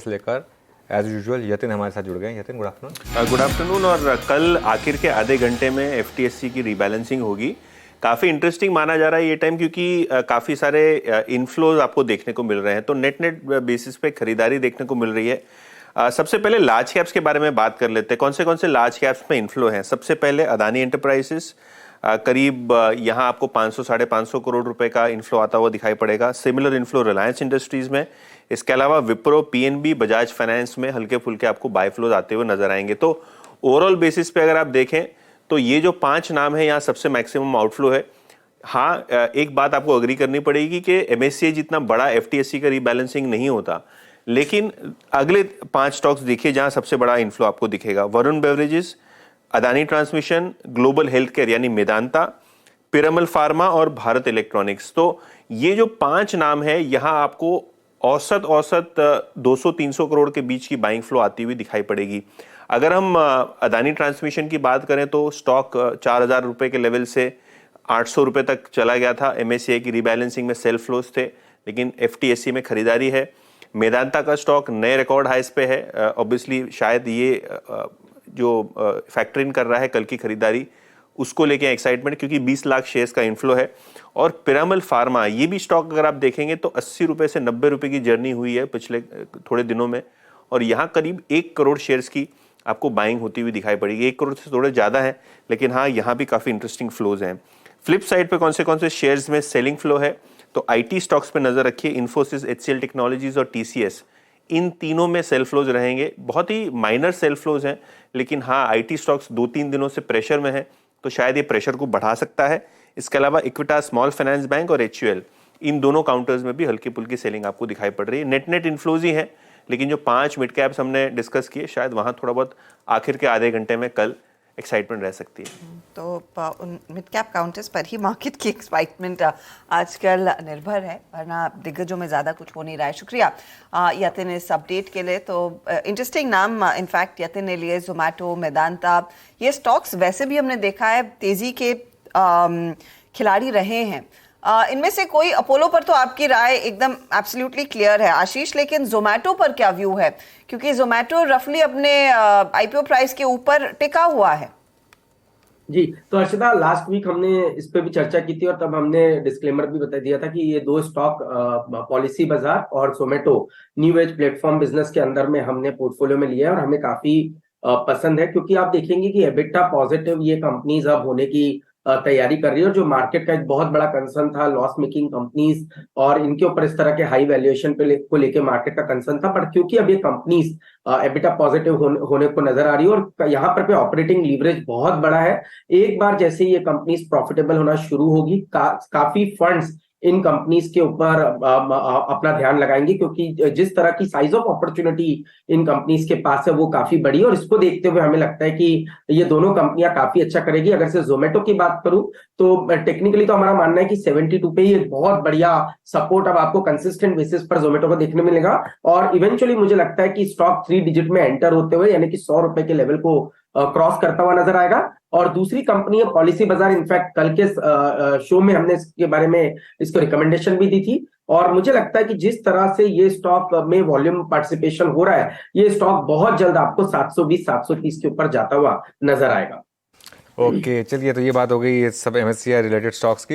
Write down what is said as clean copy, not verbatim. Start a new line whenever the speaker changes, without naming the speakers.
लेकर as usual Yatin हमारे साथ जुड़ गए। Yatin, good afternoon.
Good afternoon. और कल आखिर के आधे घंटे में एफटीएससी की रीबैलेंसिंग होगी। काफ़ी इंटरेस्टिंग माना जा रहा है ये टाइम, क्योंकि काफ़ी सारे इनफ्लोज आपको देखने को मिल रहे हैं, तो नेट बेसिस पे खरीदारी देखने को मिल रही है। सबसे पहले लार्ज कैप्स के बारे में बात कर लेते हैं। कौन से लार्ज कैप्स में इनफ्लो हैं? सबसे पहले अदानी एंटरप्राइजेस, करीब यहाँ आपको 500 साढ़े 500 करोड़ रुपए का इन्फ्लो आता हुआ दिखाई पड़ेगा। सिमिलर इन्फ्लो रिलायंस इंडस्ट्रीज में। इसके अलावा विप्रो, पीएनबी, बजाज फाइनेंस में हल्के फुल्के आपको बाय फ्लोज आते हुए नजर आएंगे। तो ओवरऑल बेसिस पे अगर आप देखें तो ये जो 5 नाम है यहाँ सबसे मैक्सिमम आउटफ्लो है। हाँ, एक बात आपको अग्री करनी पड़ेगी कि एमएससीआई जितना बड़ा एफटीएससी का रीबैलेंसिंग नहीं होता, लेकिन अगले 5 स्टॉक्स देखिए जहां सबसे बड़ा इन्फ्लो आपको दिखेगा। Varun beverages, Adani transmission, global health care यानी मेदांता, पिरामल फार्मा और भारत इलेक्ट्रॉनिक्स। तो ये जो 5 नाम है यहाँ आपको औसत 200-300 करोड़ के बीच की बाइंग फ्लो आती हुई दिखाई पड़ेगी। अगर हम अदानी ट्रांसमिशन की बात करें तो स्टॉक 4,000 रुपए के लेवल से 800 रुपए तक चला गया था। एमएससीआई की रीबैलेंसिंग में सेल फ्लोज थे, लेकिन एफटीएससी में खरीदारी है। मेदांता का स्टॉक नए रिकॉर्ड हाइस पे है। ऑब्वियसली शायद ये जो फैक्टर इन कर रहा है कल की खरीदारी, उसको लेके एक्साइटमेंट, क्योंकि 20 लाख शेयर्स का इन्फ्लो है। और पिरामल फार्मा, ये भी स्टॉक अगर आप देखेंगे तो 80 रुपए से 90 रुपए की जर्नी हुई है पिछले थोड़े दिनों में, और यहाँ करीब 1 करोड़ शेयर्स की आपको बाइंग होती हुई दिखाई पड़ेगी। 1 करोड़ से थोड़े ज्यादा है, लेकिन हाँ यहाँ भी काफी इंटरेस्टिंग फ्लोज हैं। फ्लिप साइड पे कौन से शेयर्स में सेलिंग फ्लो है, तो आईटी स्टॉक्स पे नजर रखिए। इन्फोसिस, एचसीएल टेक्नोलॉजीज और टीसीएस, इन तीनों में सेल फ्लोज रहेंगे। बहुत ही माइनर सेल फ्लोज हैं, लेकिन हाँ आईटी स्टॉक्स 2-3 दिनों से प्रेशर में है, तो शायद ये प्रेशर को बढ़ा सकता है। इसके अलावा इक्विटा स्मॉल फाइनेंस बैंक और एचयूएल, इन दोनों काउंटर्स में भी हल्की पुल्की सेलिंग आपको दिखाई पड़ रही है। नेट इन्फ्लोज ही है, लेकिन जो 5 मिड कैप्स हमने डिस्कस किए, शायद वहां थोड़ा बहुत आखिर के आधे घंटे में कल एक्साइटमेंट रह सकती है।
तो उन मिड कैप काउंटर्स पर ही मार्केट की एक्साइटमेंट आजकल निर्भर है, वरना दिग्गजों में ज़्यादा कुछ हो नहीं रहा है। शुक्रिया यतिन इस अपडेट के लिए। तो इंटरेस्टिंग नाम इनफैक्ट यतिन ने लिए, जोमेटो, मेदांता। ये स्टॉक्स वैसे भी हमने देखा है तेज़ी के खिलाड़ी रहे हैं। इनमें से कोई, अपोलो पर तो आपकी राय एकदम एब्सोल्युटली क्लियर है आशीष, लेकिन जोमेटो पर क्या व्यू है? क्योंकि जोमेटो रफली अपने आईपीओ प्राइस के ऊपर टिका हुआ है।
जी, तो अर्षिता, लास्ट वीक हमने इस पे भी चर्चा की थी और तब हमने डिस्क्लेमर भी बता दिया था कि ये 2 स्टॉक पॉलिसी बाजार और Zomato new age platform business के अंदर में हमने पोर्टफोलियो में लिया है, और हमें काफी पसंद है, क्योंकि आप देखेंगे कि एबिटा पॉजिटिव ये कंपनीज अब होने की तैयारी कर रही है। और जो मार्केट का एक बहुत बड़ा कंसर्न था लॉस मेकिंग कंपनीज और इनके ऊपर इस तरह के हाई वैल्यूएशन को लेके मार्केट का कंसर्न था, बट क्योंकि अब ये कंपनीज एबिटा पॉजिटिव होने को नजर आ रही है और यहाँ पर ऑपरेटिंग लीवरेज बहुत बड़ा है, एक बार जैसे ये कंपनीज प्रॉफिटेबल होना शुरू होगी, काफी फंड्स इन कंपनीज के ऊपर अपना ध्यान लगाएंगे, क्योंकि जिस तरह की size of opportunity in companies के पास है वो काफी बड़ी है। और इसको देखते हुए हमें लगता है कि ये दोनों कंपनियां काफी अच्छा करेगी। अगर से जोमेटो की बात करूं तो टेक्निकली तो हमारा मानना है कि 72 पे ही एक बहुत बढ़िया सपोर्ट अब आपको कंसिस्टेंट बेसिस पर जोमेटो को देखने मिलेगा, और इवेंचुअली मुझे लगता है कि स्टॉक 3 डिजिट में एंटर होते हुए यानी कि 100 रुपए के लेवल को क्रॉस करता हुआ नजर आएगा। और दूसरी कंपनी है पॉलिसी बाजार। इनफैक्ट कल के शो में हमने इसके बारे में इसको रिकमेंडेशन भी दी थी, और मुझे लगता है कि जिस तरह से ये स्टॉक में वॉल्यूम पार्टिसिपेशन हो रहा है, ये स्टॉक बहुत जल्द आपको 720-730 के ऊपर जाता हुआ नजर आएगा।
ओके, चलिए, तो ये बात हो गई ये सब एमएससीआई रिलेटेड स्टॉक्स की।